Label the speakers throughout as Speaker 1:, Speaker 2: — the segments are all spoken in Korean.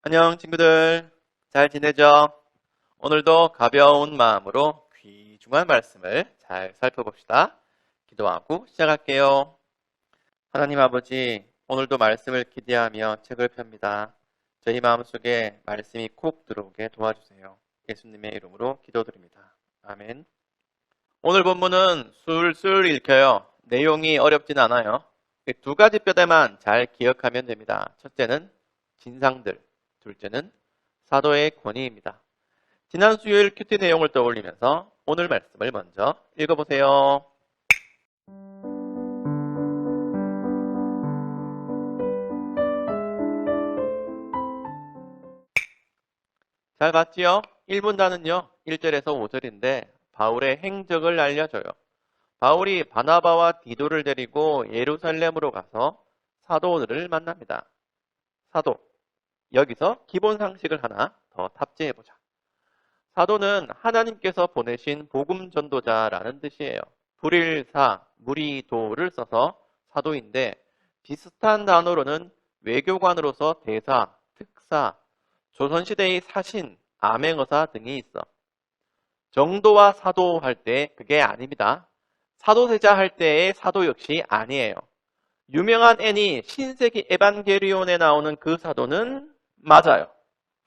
Speaker 1: 안녕 친구들, 잘 지내죠? 오늘도 가벼운 마음으로 귀중한 말씀을 잘 살펴봅시다. 기도하고 시작할게요. 하나님 아버지, 오늘도 말씀을 기대하며 책을 펴니다. 저희 마음속에 말씀이 콕 들어오게 도와주세요. 예수님의 이름으로 기도드립니다. 아멘. 오늘 본문은 술술 읽혀요. 내용이 어렵진 않아요. 두 가지 뼈대만 잘 기억하면 됩니다. 첫째는 진상들, 둘째는 사도의 권위입니다. 지난 수요일 큐티 내용을 떠올리면서 오늘 말씀을 먼저 읽어보세요. 잘 봤지요? 1분단은요, 1절에서 5절인데 바울의 행적을 알려줘요. 바울이 바나바와 디도를 데리고 예루살렘으로 가서 사도들을 만납니다. 사도, 여기서 기본 상식을 하나 더 탑재해보자. 사도는 하나님께서 보내신 복음 전도자라는 뜻이에요. 불일사, 무리도를 써서 사도인데 비슷한 단어로는 외교관으로서 대사, 특사, 조선시대의 사신, 암행어사 등이 있어. 정도와 사도 할 때 그게 아닙니다. 사도세자 할 때의 사도 역시 아니에요. 유명한 애니 신세기 에반게리온에 나오는 그 사도는 맞아요.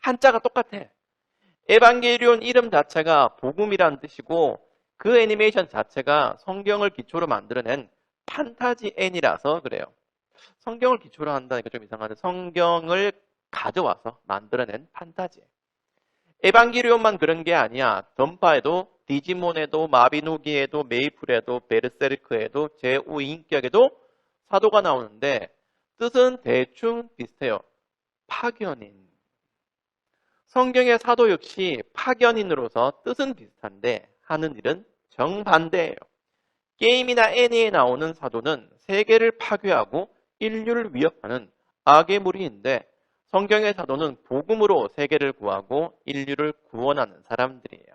Speaker 1: 한자가 똑같아. 에반게리온 이름 자체가 복음이란 뜻이고 그 애니메이션 자체가 성경을 기초로 만들어낸 판타지 애니라서 그래요. 성경을 기초로 한다니까 좀 이상한데 성경을 가져와서 만들어낸 판타지. 에반게리온만 그런 게 아니야. 던파에도 디지몬에도 마비노기에도 메이플에도 베르세르크에도 제5인격에도 사도가 나오는데 뜻은 대충 비슷해요. 파견인. 성경의 사도 역시 파견인으로서 뜻은 비슷한데 하는 일은 정반대예요. 게임이나 애니에 나오는 사도는 세계를 파괴하고 인류를 위협하는 악의 무리인데 성경의 사도는 복음으로 세계를 구하고 인류를 구원하는 사람들이에요.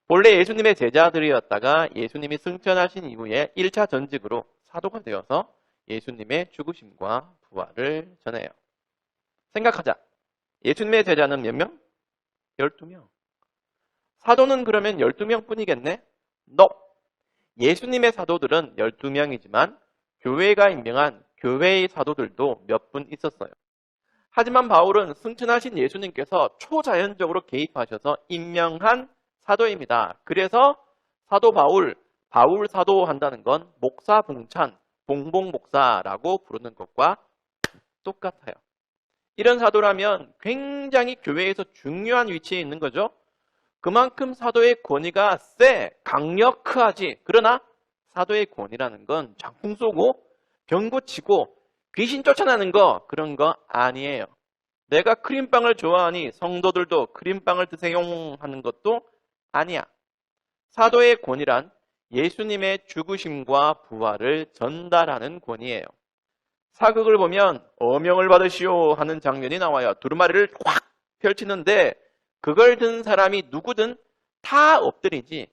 Speaker 1: 본래 예수님의 제자들이었다가 예수님이 승천하신 이후에 1차 전직으로 사도가 되어서 예수님의 죽으심과 부활을 전해요. 생각하자. 예수님의 제자는 몇 명? 12명. 사도는 그러면 12명 뿐이겠네? No. 예수님의 사도들은 12명이지만 교회가 임명한 교회의 사도들도 몇 분 있었어요. 하지만 바울은 승천하신 예수님께서 초자연적으로 개입하셔서 임명한 사도입니다. 그래서 사도 바울, 바울 사도 한다는 건 목사 봉찬, 봉봉 목사라고 부르는 것과 똑같아요. 이런 사도라면 굉장히 교회에서 중요한 위치에 있는 거죠. 그만큼 사도의 권위가 세, 강력하지. 그러나 사도의 권위라는 건 장풍 쏘고 병고 치고 귀신 쫓아내는 거 그런 거 아니에요. 내가 크림빵을 좋아하니 성도들도 크림빵을 드세요 하는 것도 아니야. 사도의 권위란 예수님의 죽으심과 부활을 전달하는 권위예요. 사극을 보면 어명을 받으시오 하는 장면이 나와요. 두루마리를 확 펼치는데 그걸 든 사람이 누구든 다 엎드리지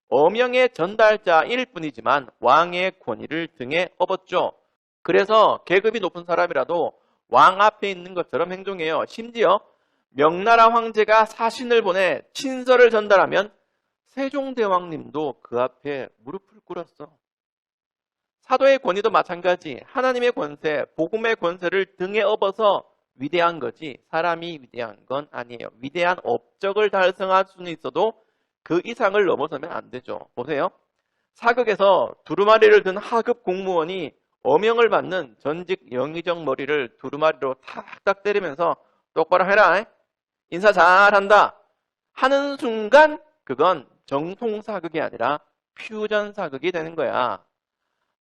Speaker 1: 어명의 전달자일 뿐이지만 왕의 권위를 등에 업었죠. 그래서 계급이 높은 사람이라도 왕 앞에 있는 것처럼 행동해요. 심지어 명나라 황제가 사신을 보내 친서를 전달하면 세종대왕님도 그 앞에 무릎을 꿇었어. 사도의 권위도 마찬가지. 하나님의 권세, 복음의 권세를 등에 업어서 위대한 거지 사람이 위대한 건 아니에요. 위대한 업적을 달성할 수는 있어도 그 이상을 넘어서면 안 되죠. 보세요. 사극에서 두루마리를 든 하급 공무원이 어명을 받는 전직 영의정 머리를 두루마리로 탁탁 때리면서 똑바로 해라. 인사 잘한다. 하는 순간 그건 정통 사극이 아니라 퓨전 사극이 되는 거야.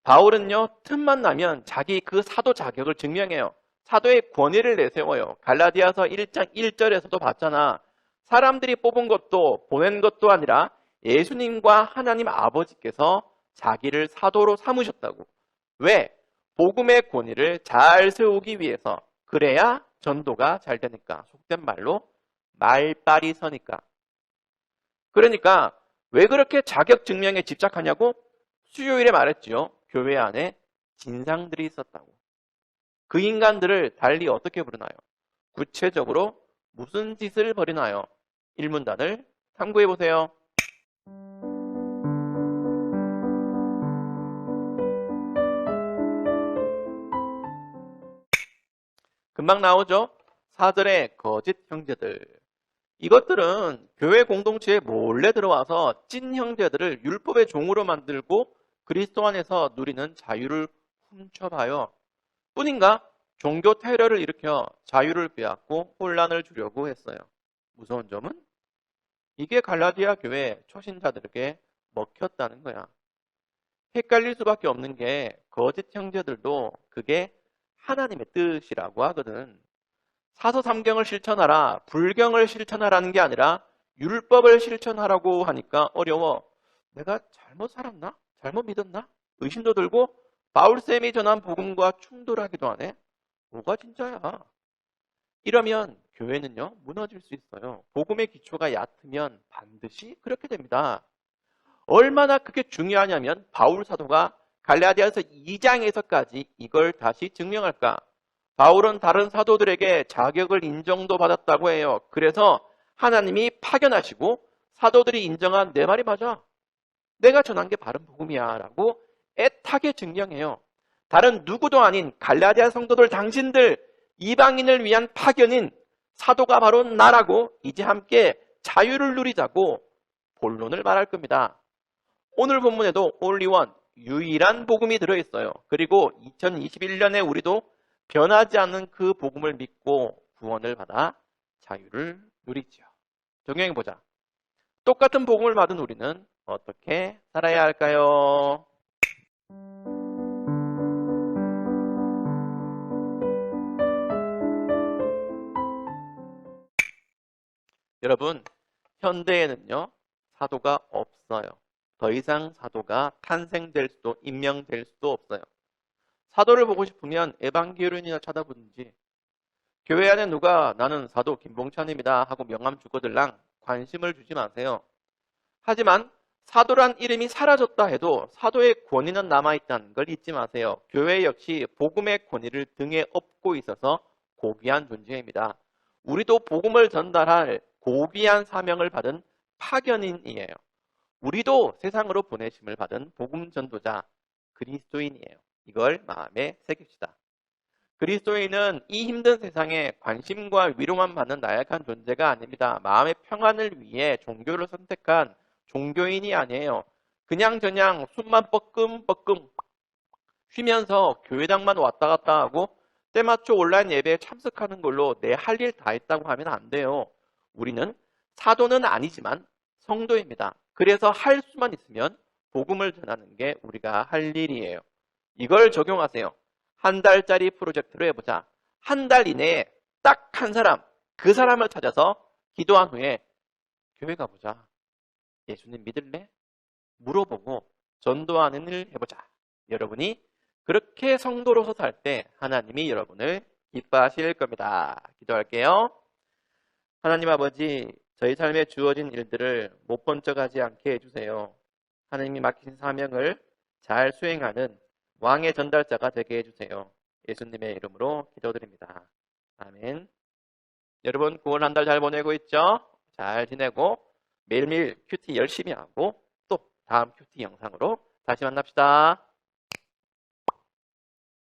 Speaker 1: 바울은요, 틈만 나면 자기 그 사도 자격을 증명해요. 사도의 권위를 내세워요. 갈라디아서 1장 1절에서도 봤잖아. 사람들이 뽑은 것도 보낸 것도 아니라 예수님과 하나님 아버지께서 자기를 사도로 삼으셨다고. 왜? 복음의 권위를 잘 세우기 위해서. 그래야 전도가 잘 되니까. 속된 말로 말빨이 서니까. 그러니까 왜 그렇게 자격 증명에 집착하냐고? 수요일에 말했지요. 교회 안에 진상들이 있었다고. 그 인간들을 달리 어떻게 부르나요? 구체적으로 무슨 짓을 벌이나요? 1문단을 참고해 보세요. 금방 나오죠? 4절의 거짓 형제들. 이것들은 교회 공동체에 몰래 들어와서 찐 형제들을 율법의 종으로 만들고 그리스도 안에서 누리는 자유를 훔쳐봐요. 뿐인가? 종교 테러를 일으켜 자유를 빼앗고 혼란을 주려고 했어요. 무서운 점은 이게 갈라디아 교회 초신자들에게 먹혔다는 거야. 헷갈릴 수밖에 없는 게 거짓 형제들도 그게 하나님의 뜻이라고 하거든. 사서삼경을 실천하라, 불경을 실천하라는 게 아니라 율법을 실천하라고 하니까 어려워. 내가 잘못 살았나? 잘못 믿었나? 의심도 들고 바울쌤이 전한 복음과 충돌하기도 하네. 뭐가 진짜야? 이러면 교회는요, 무너질 수 있어요. 복음의 기초가 얕으면 반드시 그렇게 됩니다. 얼마나 그게 중요하냐면 바울 사도가 갈라디아서 2장에서까지 이걸 다시 증명할까? 바울은 다른 사도들에게 자격을 인정도 받았다고 해요. 그래서 하나님이 파견하시고 사도들이 인정한 내 말이 맞아. 내가 전한 게 바른 복음이야 라고 애타게 증명해요. 다른 누구도 아닌 갈라디아 성도들 당신들 이방인을 위한 파견인 사도가 바로 나라고 이제 함께 자유를 누리자고 본론을 말할 겁니다. 오늘 본문에도 올리원 유일한 복음이 들어있어요. 그리고 2021년에 우리도 변하지 않는 그 복음을 믿고 구원을 받아 자유를 누리죠. 적용해보자. 똑같은 복음을 받은 우리는 어떻게 살아야 할까요? 여러분, 현대에는요, 사도가 없어요. 더 이상 사도가 탄생될 수도, 임명될 수도 없어요. 사도를 보고 싶으면 에반게리온이나 찾아보든지, 교회 안에 누가 나는 사도 김봉찬입니다 하고 명함 주거들랑 관심을 주지 마세요. 하지만 사도란 이름이 사라졌다 해도 사도의 권위는 남아있다는 걸 잊지 마세요. 교회 역시 복음의 권위를 등에 업고 있어서 고귀한 존재입니다. 우리도 복음을 전달할 고귀한 사명을 받은 파견인이에요. 우리도 세상으로 보내심을 받은 복음 전도자 그리스도인이에요. 이걸 마음에 새깁시다. 그리스도인은 이 힘든 세상에 관심과 위로만 받는 나약한 존재가 아닙니다. 마음의 평안을 위해 종교를 선택한 종교인이 아니에요. 그냥저냥 숨만 뻐끔뻐끔 쉬면서 교회당만 왔다 갔다 하고 때맞춰 온라인 예배에 참석하는 걸로 내 할 일 다 했다고 하면 안 돼요. 우리는 사도는 아니지만 성도입니다. 그래서 할 수만 있으면 복음을 전하는 게 우리가 할 일이에요. 이걸 적용하세요. 한 달짜리 프로젝트로 해보자. 한 달 이내에 딱 한 사람, 그 사람을 찾아서 기도한 후에 교회 가보자. 예수님 믿을래? 물어보고 전도하는 일 해보자. 여러분이 그렇게 성도로서 살 때 하나님이 여러분을 기뻐하실 겁니다. 기도할게요. 하나님 아버지, 저희 삶에 주어진 일들을 못 번쩍하지 않게 해주세요. 하나님이 맡기신 사명을 잘 수행하는 왕의 전달자가 되게 해주세요. 예수님의 이름으로 기도드립니다. 아멘. 여러분 9월 한 달 잘 보내고 있죠? 잘 지내고 매일매일 큐티 열심히 하고 또 다음 큐티 영상으로 다시 만납시다.